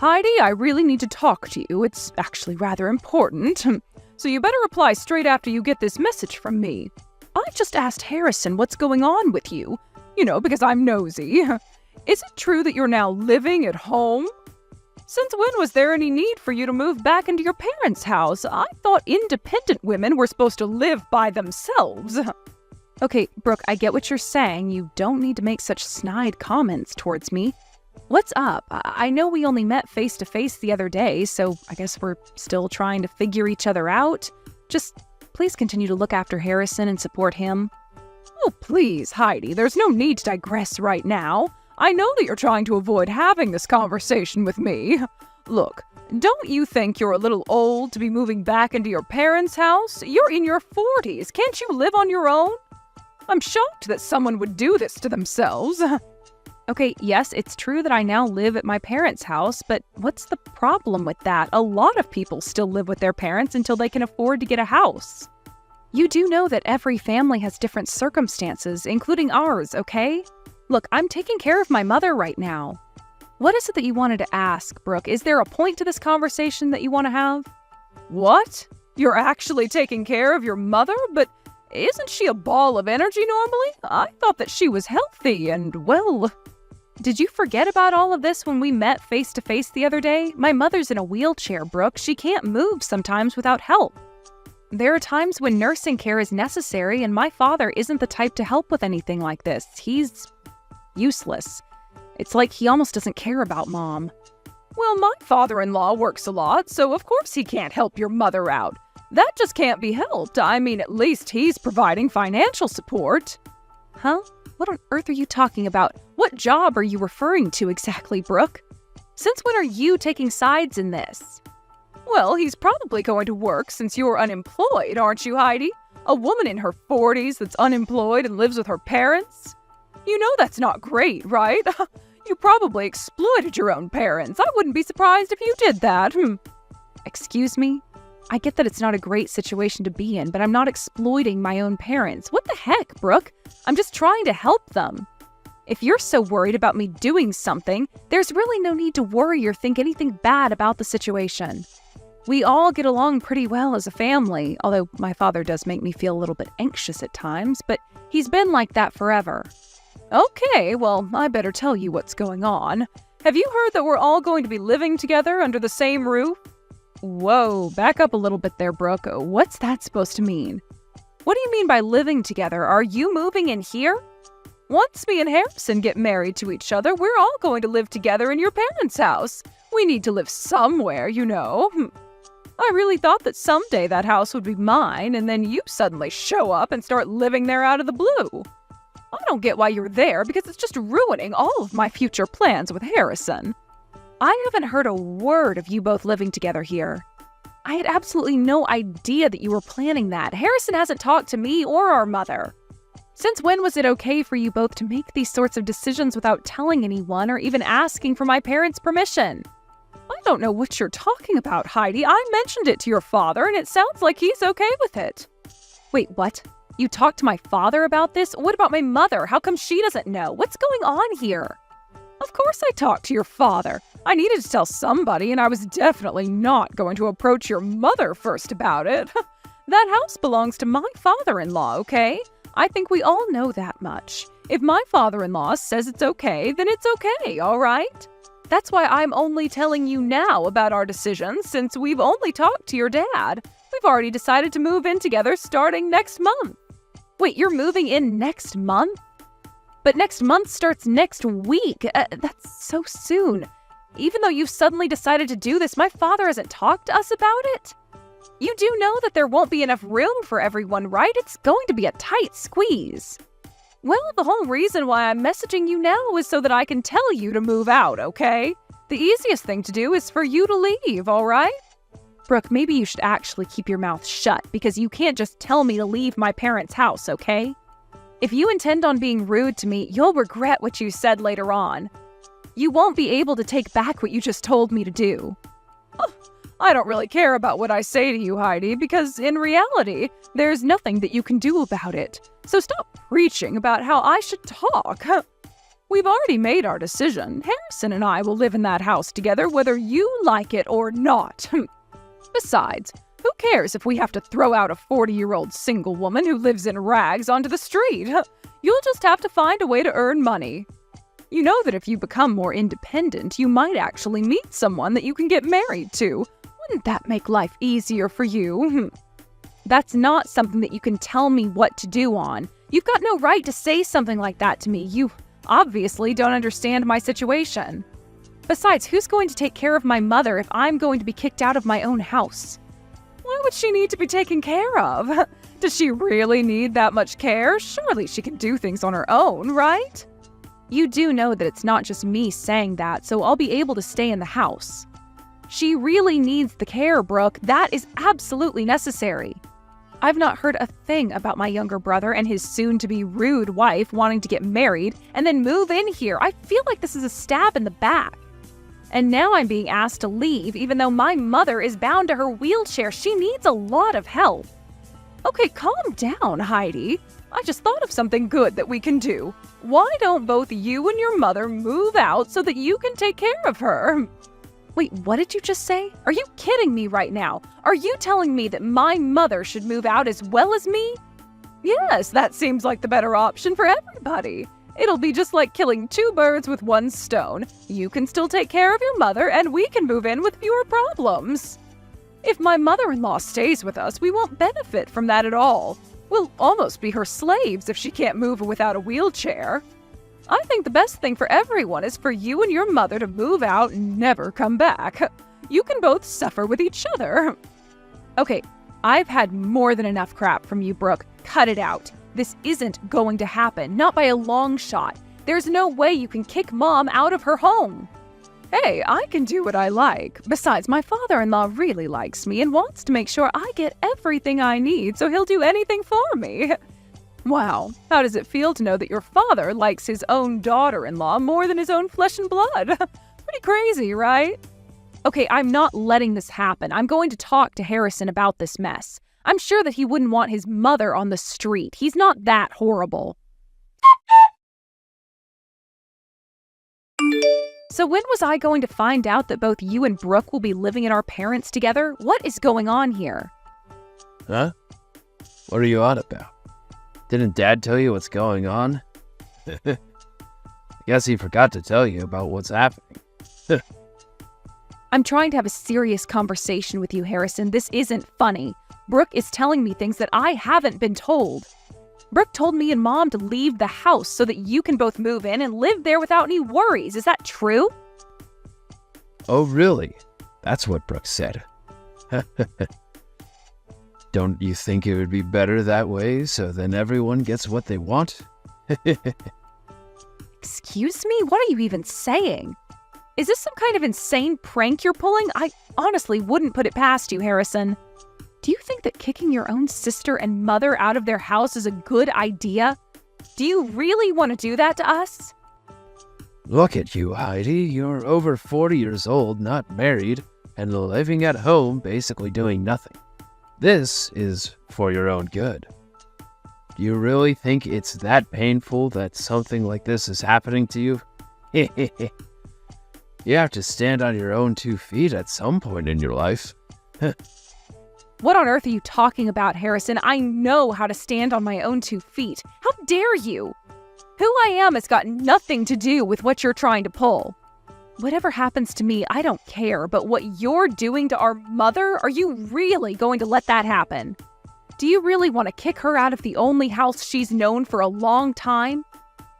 Heidi, I really need to talk to you. It's actually rather important. So you better reply straight after you get this message from me. I just asked Harrison what's going on with you. You know, because I'm nosy. Is it true that you're now living at home? Since when was there any need for you to move back into your parents' house? I thought independent women were supposed to live by themselves. Okay, Brooke, I get what you're saying. You don't need to make such snide comments towards me. What's up? I know we only met face-to-face the other day, so I guess we're still trying to figure each other out. Just please continue to look after Harrison and support him. Oh, please, Heidi, there's no need to digress right now. I know that you're trying to avoid having this conversation with me. Look, don't you think you're a little old to be moving back into your parents' house? You're in your 40s. Can't you live on your own? I'm shocked that someone would do this to themselves. Okay, yes, it's true that I now live at my parents' house, but what's the problem with that? A lot of people still live with their parents until they can afford to get a house. You do know that every family has different circumstances, including ours, okay? Look, I'm taking care of my mother right now. What is it that you wanted to ask, Brooke? Is there a point to this conversation that you want to have? What? You're actually taking care of your mother? But isn't she a ball of energy normally? I thought that she was healthy and, well... Did you forget about all of this when we met face-to-face the other day? My mother's in a wheelchair, Brooke. She can't move sometimes without help. There are times when nursing care is necessary, and my father isn't the type to help with anything like this. He's useless. It's like he almost doesn't care about Mom. Well, my father-in-law works a lot, so of course he can't help your mother out. That just can't be helped. I mean, at least he's providing financial support. Huh? What on earth are you talking about? What job are you referring to exactly, Brooke? Since when are you taking sides in this? Well, he's probably going to work since you're unemployed, aren't you, Heidi? A woman in her 40s that's unemployed and lives with her parents? You know that's not great, right? You probably exploited your own parents. I wouldn't be surprised if you did that. Excuse me? I get that it's not a great situation to be in, but I'm not exploiting my own parents. What the heck, Brooke? I'm just trying to help them. If you're so worried about me doing something, there's really no need to worry or think anything bad about the situation. We all get along pretty well as a family, although my father does make me feel a little bit anxious at times, but he's been like that forever. Okay, well, I better tell you what's going on. Have you heard that we're all going to be living together under the same roof? Whoa, back up a little bit there, Brooke. What's that supposed to mean? What do you mean by living together? Are you moving in here? Once me and Harrison get married to each other, we're all going to live together in your parents' house. We need to live somewhere, you know. I really thought that someday that house would be mine, and then you suddenly show up and start living there out of the blue. I don't get why you're there, because it's just ruining all of my future plans with Harrison. I haven't heard a word of you both living together here. I had absolutely no idea that you were planning that. Harrison hasn't talked to me or our mother. Since when was it okay for you both to make these sorts of decisions without telling anyone or even asking for my parents' permission? I don't know what you're talking about, Heidi. I mentioned it to your father, and it sounds like he's okay with it. Wait, what? You talked to my father about this? What about my mother? How come she doesn't know? What's going on here? Of course I talked to your father. I needed to tell somebody, and I was definitely not going to approach your mother first about it. That house belongs to my father-in-law, okay? I think we all know that much. If my father-in-law says it's okay, then it's okay, all right? That's why I'm only telling you now about our decisions, since we've only talked to your dad. We've already decided to move in together starting next month. Wait, you're moving in next month? But next month starts next week. That's so soon. Even though you've suddenly decided to do this, my father hasn't talked to us about it. You do know that there won't be enough room for everyone, right? It's going to be a tight squeeze. Well, the whole reason why I'm messaging you now is so that I can tell you to move out, okay? The easiest thing to do is for you to leave, all right? Brooke, maybe you should actually keep your mouth shut, because you can't just tell me to leave my parents' house, okay? If you intend on being rude to me, you'll regret what you said later on. You won't be able to take back what you just told me to do. Oh, I don't really care about what I say to you, Heidi, because in reality, there's nothing that you can do about it. So stop preaching about how I should talk. We've already made our decision. Harrison and I will live in that house together whether you like it or not. Besides, who cares if we have to throw out a 40-year-old single woman who lives in rags onto the street? You'll just have to find a way to earn money. You know that if you become more independent, you might actually meet someone that you can get married to. Wouldn't that make life easier for you? That's not something that you can tell me what to do on. You've got no right to say something like that to me. You obviously don't understand my situation. Besides, who's going to take care of my mother if I'm going to be kicked out of my own house? Why would she need to be taken care of? Does she really need that much care? Surely she can do things on her own, right? You do know that it's not just me saying that, so I'll be able to stay in the house. She really needs the care, Brooke. That is absolutely necessary. I've not heard a thing about my younger brother and his soon-to-be rude wife wanting to get married and then move in here. I feel like this is a stab in the back. And now I'm being asked to leave even though my mother is bound to her wheelchair. She needs a lot of help. Okay, calm down, Heidi. I just thought of something good that we can do. Why don't both you and your mother move out so that you can take care of her? Wait, what did you just say? Are you kidding me right now? Are you telling me that my mother should move out as well as me? Yes, that seems like the better option for everybody. It'll be just like killing two birds with one stone. You can still take care of your mother, and we can move in with fewer problems. If my mother-in-law stays with us, we won't benefit from that at all. We'll almost be her slaves if she can't move without a wheelchair. I think the best thing for everyone is for you and your mother to move out and never come back. You can both suffer with each other. Okay, I've had more than enough crap from you, Brooke. Cut it out. This isn't going to happen, not by a long shot. There's no way you can kick Mom out of her home. Hey, I can do what I like. Besides, my father-in-law really likes me and wants to make sure I get everything I need, so he'll do anything for me. Wow, how does it feel to know that your father likes his own daughter-in-law more than his own flesh and blood? Pretty crazy, right? Okay, I'm not letting this happen. I'm going to talk to Harrison about this mess. I'm sure that he wouldn't want his mother on the street. He's not that horrible. So when was I going to find out that both you and Brooke will be living in our parents together? What is going on here? Huh? What are you on about? Didn't Dad tell you what's going on? I guess he forgot to tell you about what's happening. I'm trying to have a serious conversation with you, Harrison. This isn't funny. Brooke is telling me things that I haven't been told. Brooke told me and Mom to leave the house so that you can both move in and live there without any worries. Is that true? Oh, really? That's what Brooke said. Don't you think it would be better that way so then everyone gets what they want? Excuse me? What are you even saying? Is this some kind of insane prank you're pulling? I honestly wouldn't put it past you, Harrison. Do you think that kicking your own sister and mother out of their house is a good idea? Do you really want to do that to us? Look at you, Heidi. You're over 40 years old, not married, and living at home, basically doing nothing. This is for your own good. Do you really think it's that painful that something like this is happening to you? You have to stand on your own 2 feet at some point in your life. What on earth are you talking about, Harrison? I know how to stand on my own 2 feet. How dare you? Who I am has got nothing to do with what you're trying to pull. Whatever happens to me, I don't care, but what you're doing to our mother, are you really going to let that happen? Do you really want to kick her out of the only house she's known for a long time?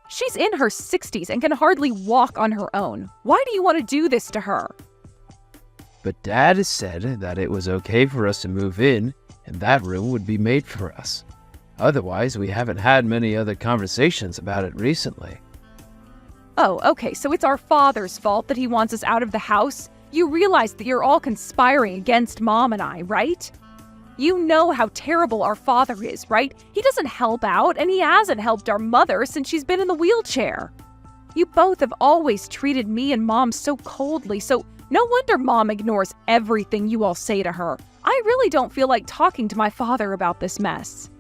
She's in her 60s and can hardly walk on her own. Why do you want to do this to her? But Dad said that it was okay for us to move in, and that room would be made for us. Otherwise, we haven't had many other conversations about it recently. Oh, okay, so it's our father's fault that he wants us out of the house? You realize that you're all conspiring against Mom and I, right? You know how terrible our father is, right? He doesn't help out, and he hasn't helped our mother since she's been in the wheelchair. You both have always treated me and Mom so coldly, so no wonder Mom ignores everything you all say to her. I really don't feel like talking to my father about this mess.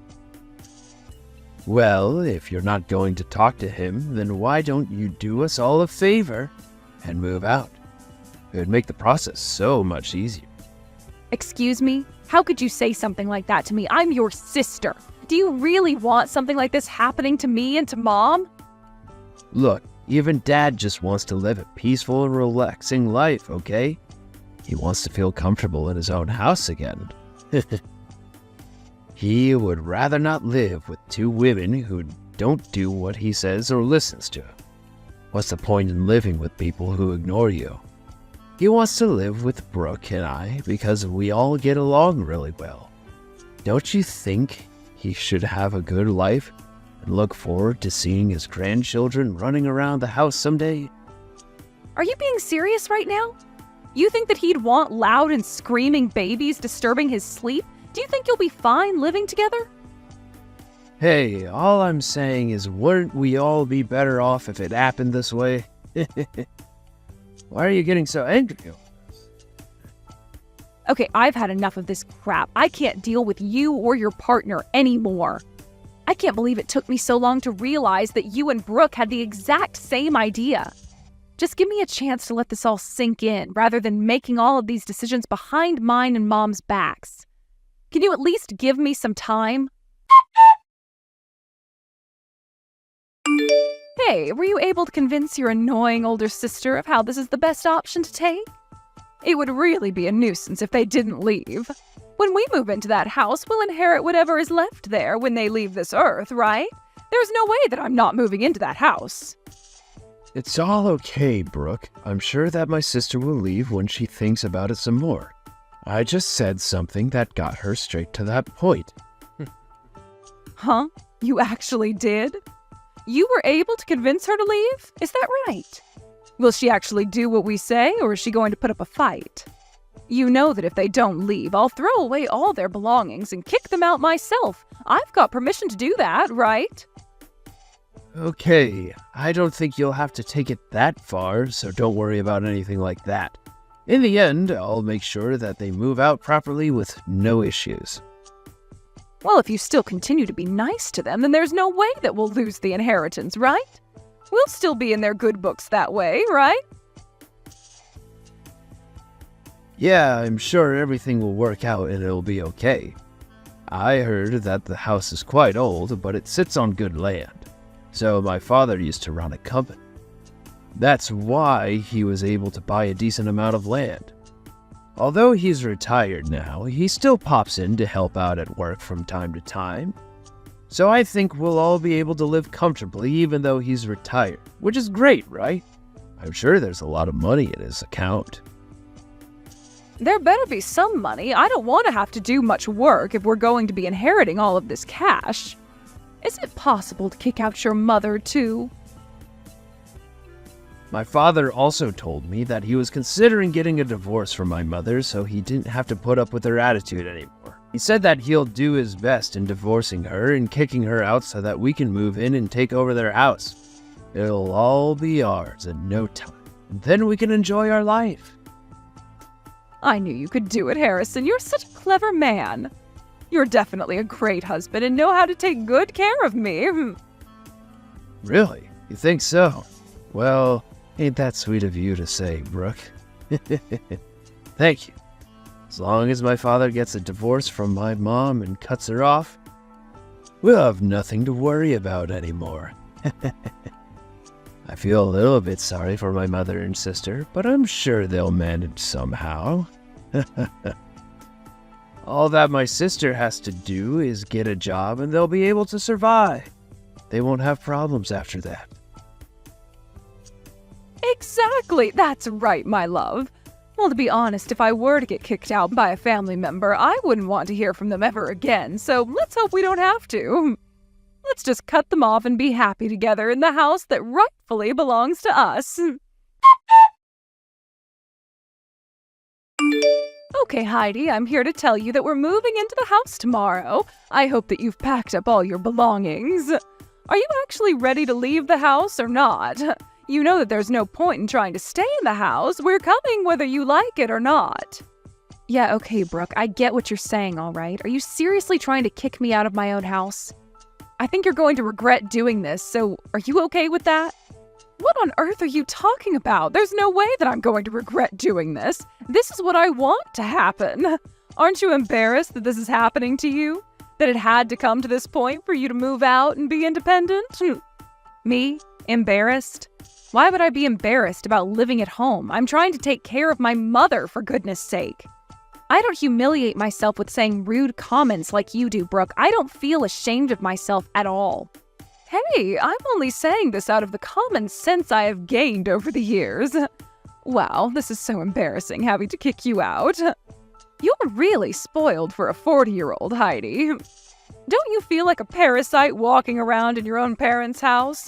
Well, if you're not going to talk to him, then why don't you do us all a favor and move out? It would make the process so much easier. Excuse me? How could you say something like that to me? I'm your sister. Do you really want something like this happening to me and to Mom? Look, even Dad just wants to live a peaceful and relaxing life, okay? He wants to feel comfortable in his own house again. He would rather not live with two women who don't do what he says or listens to. What's the point in living with people who ignore you? He wants to live with Brooke and I because we all get along really well. Don't you think he should have a good life and look forward to seeing his grandchildren running around the house someday? Are you being serious right now? You think that he'd want loud and screaming babies disturbing his sleep? Do you think you'll be fine living together? Hey, all I'm saying is wouldn't we all be better off if it happened this way? Why are you getting so angry over this? Okay, I've had enough of this crap. I can't deal with you or your partner anymore. I can't believe it took me so long to realize that you and Brooke had the exact same idea. Just give me a chance to let this all sink in, rather than making all of these decisions behind mine and Mom's backs. Can you at least give me some time? Hey, were you able to convince your annoying older sister of how this is the best option to take? It would really be a nuisance if they didn't leave. When we move into that house, we'll inherit whatever is left there when they leave this earth, right? There's no way that I'm not moving into that house. It's all okay, Brooke. I'm sure that my sister will leave when she thinks about it some more. I just said something that got her straight to that point. Huh? You actually did? You were able to convince her to leave? Is that right? Will she actually do what we say, or is she going to put up a fight? You know that if they don't leave, I'll throw away all their belongings and kick them out myself. I've got permission to do that, right? Okay, I don't think you'll have to take it that far, so don't worry about anything like that. In the end, I'll make sure that they move out properly with no issues. Well, if you still continue to be nice to them, then there's no way that we'll lose the inheritance, right? We'll still be in their good books that way, right? Yeah, I'm sure everything will work out and it'll be okay. I heard that the house is quite old, but it sits on good land. So my father used to run a company. That's why he was able to buy a decent amount of land. Although he's retired now, he still pops in to help out at work from time to time. So I think we'll all be able to live comfortably even though he's retired, which is great, right? I'm sure there's a lot of money in his account. There better be some money. I don't want to have to do much work if we're going to be inheriting all of this cash. Is it possible to kick out your mother, too? My father also told me that he was considering getting a divorce from my mother so he didn't have to put up with her attitude anymore. He said that he'll do his best in divorcing her and kicking her out so that we can move in and take over their house. It'll all be ours in no time. And then we can enjoy our life. I knew you could do it, Harrison. You're such a clever man. You're definitely a great husband and know how to take good care of me. Really? You think so? Well, ain't that sweet of you to say, Brooke. Thank you. As long as my father gets a divorce from my mom and cuts her off, we'll have nothing to worry about anymore. I feel a little bit sorry for my mother and sister, but I'm sure they'll manage somehow. All that my sister has to do is get a job and they'll be able to survive. They won't have problems after that. Exactly. That's right, my love. Well, to be honest, if I were to get kicked out by a family member, I wouldn't want to hear from them ever again, so let's hope we don't have to. Let's just cut them off and be happy together in the house that rightfully belongs to us. Okay, Heidi, I'm here to tell you that we're moving into the house tomorrow. I hope that you've packed up all your belongings. Are you actually ready to leave the house or not? You know that there's no point in trying to stay in the house. We're coming whether you like it or not. Yeah, okay, Brooke, I get what you're saying, all right. Are you seriously trying to kick me out of my own house? I think you're going to regret doing this, so are you okay with that? What on earth are you talking about? There's no way that I'm going to regret doing this. This is what I want to happen. Aren't you embarrassed that this is happening to you? That it had to come to this point for you to move out and be independent? Me? Embarrassed? Why would I be embarrassed about living at home? I'm trying to take care of my mother, for goodness sake. I don't humiliate myself with saying rude comments like you do, Brooke. I don't feel ashamed of myself at all. Hey, I'm only saying this out of the common sense I have gained over the years. Wow, this is so embarrassing having to kick you out. You're really spoiled for a 40-year-old, Heidi. Don't you feel like a parasite walking around in your own parents' house?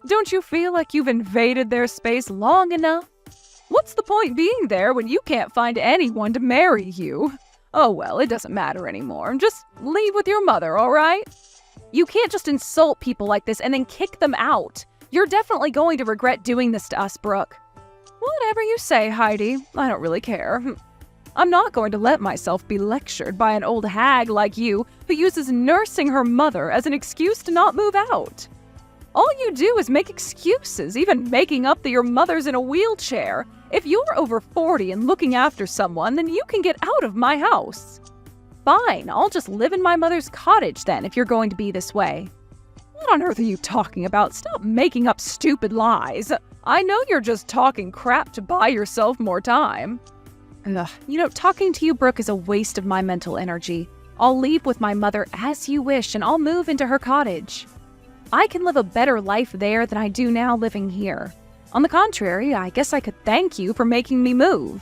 Don't you feel like you've invaded their space long enough? What's the point being there when you can't find anyone to marry you? Oh well, it doesn't matter anymore. Just leave with your mother, all right? You can't just insult people like this and then kick them out. You're definitely going to regret doing this to us, Brooke. Whatever you say, Heidi. I don't really care. I'm not going to let myself be lectured by an old hag like you who uses nursing her mother as an excuse to not move out. All you do is make excuses, even making up that your mother's in a wheelchair. If you're over 40 and looking after someone, then you can get out of my house. Fine, I'll just live in my mother's cottage then if you're going to be this way. What on earth are you talking about? Stop making up stupid lies. I know you're just talking crap to buy yourself more time. Ugh, talking to you, Brooke, is a waste of my mental energy. I'll leave with my mother as you wish and I'll move into her cottage. I can live a better life there than I do now living here. On the contrary, I guess I could thank you for making me move.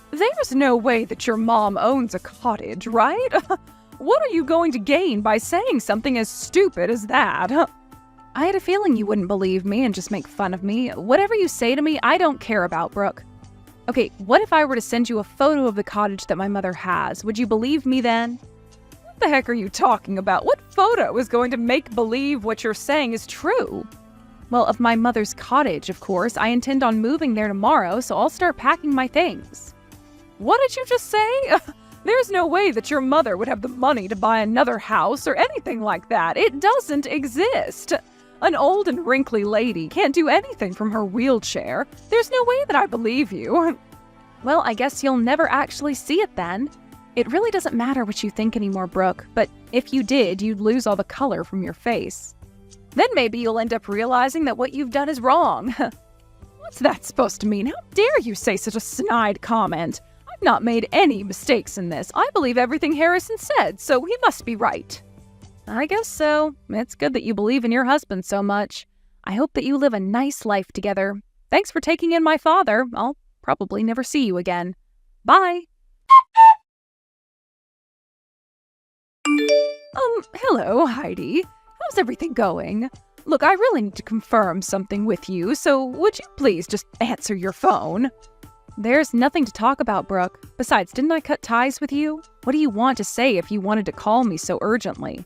There's no way that your mom owns a cottage, right? What are you going to gain by saying something as stupid as that? I had a feeling you wouldn't believe me and just make fun of me. Whatever you say to me, I don't care about, Brooke. Okay, what if I were to send you a photo of the cottage that my mother has? Would you believe me then? What the heck are you talking about? What photo is going to make believe what you're saying is true? Well, of my mother's cottage, of course. I intend on moving there tomorrow, so I'll start packing my things. What did you just say? There's no way that your mother would have the money to buy another house or anything like that. It doesn't exist. An old and wrinkly lady can't do anything from her wheelchair. There's no way that I believe you. Well, I guess you'll never actually see it then. It really doesn't matter what you think anymore, Brooke, but if you did, you'd lose all the color from your face. Then maybe you'll end up realizing that what you've done is wrong. What's that supposed to mean? How dare you say such a snide comment? I've not made any mistakes in this. I believe everything Harrison said, so he must be right. I guess so. It's good that you believe in your husband so much. I hope that you live a nice life together. Thanks for taking in my father. I'll probably never see you again. Bye. Hello, Heidi. How's everything going? Look, I really need to confirm something with you, so would you please just answer your phone? There's nothing to talk about, Brooke. Besides, didn't I cut ties with you? What do you want to say if you wanted to call me so urgently?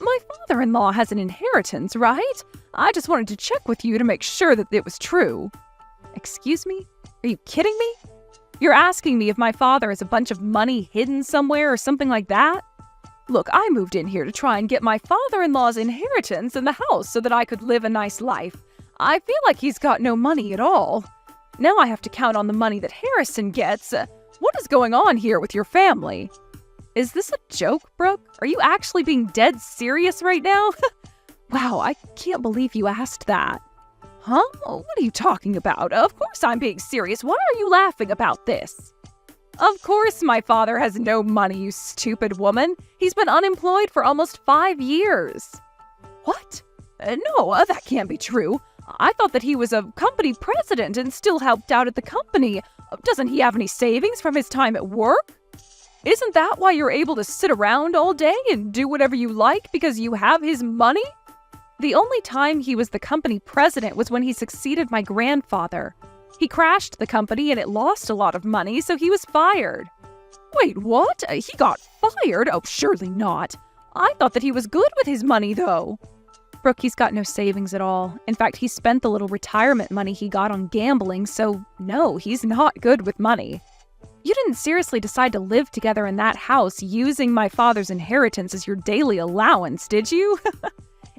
My father-in-law has an inheritance, right? I just wanted to check with you to make sure that it was true. Excuse me? Are you kidding me? You're asking me if my father has a bunch of money hidden somewhere or something like that? Look, I moved in here to try and get my father-in-law's inheritance in the house so that I could live a nice life. I feel like he's got no money at all. Now I have to count on the money that Harrison gets. What is going on here with your family? Is this a joke, Brooke? Are you actually being dead serious right now? Wow, I can't believe you asked that. Huh? What are you talking about? Of course I'm being serious. Why are you laughing about this? Of course my father has no money, you stupid woman. He's been unemployed for almost 5 years. What? No, that can't be true. I thought that he was a company president and still helped out at the company. Doesn't he have any savings from his time at work? Isn't that why you're able to sit around all day and do whatever you like because you have his money? The only time he was the company president was when he succeeded my grandfather. He crashed the company and it lost a lot of money, so he was fired. Wait, what? He got fired? Oh, surely not. I thought that he was good with his money, though. Brooke, he's got no savings at all. In fact, he spent the little retirement money he got on gambling, so no, he's not good with money. You didn't seriously decide to live together in that house using my father's inheritance as your daily allowance, did you?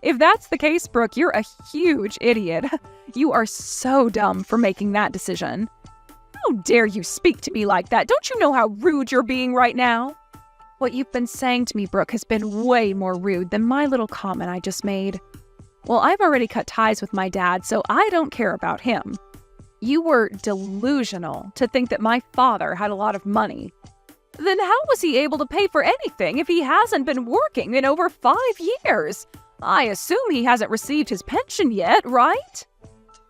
If that's the case, Brooke, you're a huge idiot. You are so dumb for making that decision. How dare you speak to me like that? Don't you know how rude you're being right now? What you've been saying to me, Brooke, has been way more rude than my little comment I just made. Well, I've already cut ties with my dad, so I don't care about him. You were delusional to think that my father had a lot of money. Then how was he able to pay for anything if he hasn't been working in over 5 years? I assume he hasn't received his pension yet, right?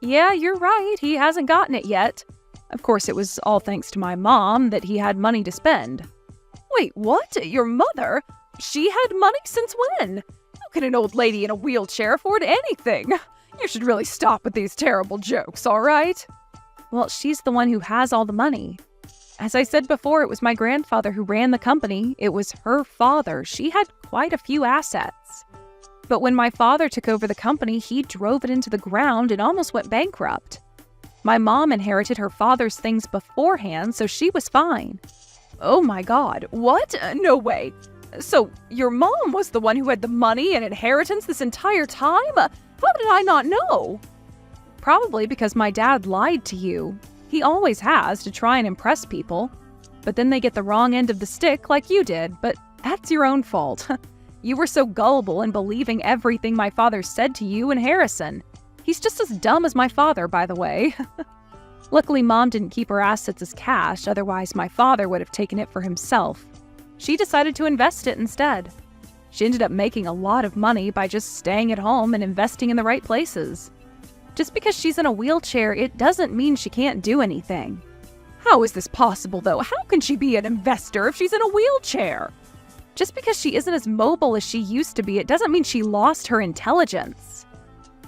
Yeah, you're right. He hasn't gotten it yet. Of course, it was all thanks to my mom that he had money to spend. Wait, what? Your mother? She had money since when? How can an old lady in a wheelchair afford anything? You should really stop with these terrible jokes, all right? Well, she's the one who has all the money. As I said before, it was my grandfather who ran the company. It was her father. She had quite a few assets. But when my father took over the company, he drove it into the ground and almost went bankrupt. My mom inherited her father's things beforehand, so she was fine. Oh my God, what? No way. So your mom was the one who had the money and inheritance this entire time? How did I not know? Probably because my dad lied to you. He always has, to try and impress people. But then they get the wrong end of the stick like you did, but that's your own fault. You were so gullible in believing everything my father said to you and Harrison. He's just as dumb as my father, by the way. Luckily, Mom didn't keep her assets as cash, otherwise my father would have taken it for himself. She decided to invest it instead. She ended up making a lot of money by just staying at home and investing in the right places. Just because she's in a wheelchair, it doesn't mean she can't do anything. How is this possible, though? How can she be an investor if she's in a wheelchair? Just because she isn't as mobile as she used to be, it doesn't mean she lost her intelligence.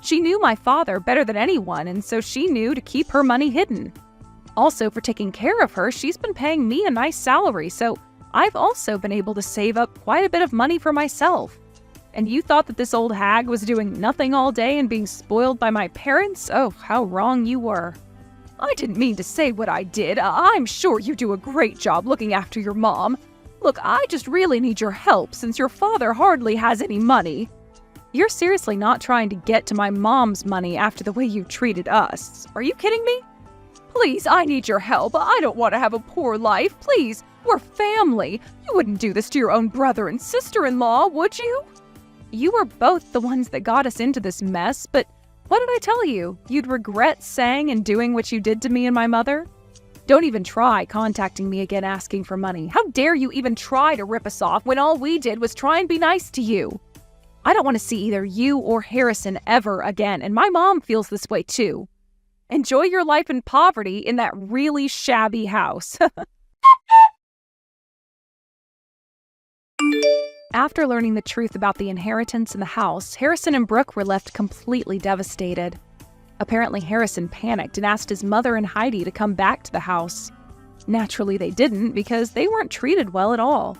She knew my father better than anyone, and so she knew to keep her money hidden. Also, for taking care of her, she's been paying me a nice salary, so I've also been able to save up quite a bit of money for myself. And you thought that this old hag was doing nothing all day and being spoiled by my parents? Oh, how wrong you were. I didn't mean to say what I did. I'm sure you do a great job looking after your mom. Look, I just really need your help since your father hardly has any money. You're seriously not trying to get to my mom's money after the way you treated us. Are you kidding me? Please, I need your help. I don't want to have a poor life. Please, we're family. You wouldn't do this to your own brother and sister-in-law, would you? You were both the ones that got us into this mess, but what did I tell you? You'd regret saying and doing what you did to me and my mother? Don't even try contacting me again asking for money. How dare you even try to rip us off when all we did was try and be nice to you? I don't want to see either you or Harrison ever again, and my mom feels this way too. Enjoy your life in poverty in that really shabby house. After learning the truth about the inheritance in the house, Harrison and Brooke were left completely devastated. Apparently, Harrison panicked and asked his mother and Heidi to come back to the house. Naturally, they didn't because they weren't treated well at all.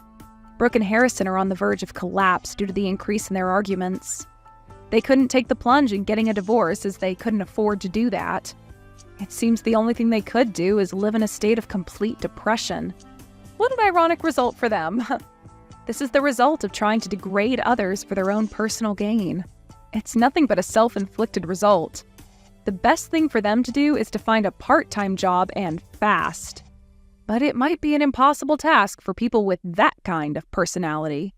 Brooke and Harrison are on the verge of collapse due to the increase in their arguments. They couldn't take the plunge in getting a divorce as they couldn't afford to do that. It seems the only thing they could do is live in a state of complete depression. What an ironic result for them. This is the result of trying to degrade others for their own personal gain. It's nothing but a self-inflicted result. The best thing for them to do is to find a part-time job and fast. But it might be an impossible task for people with that kind of personality.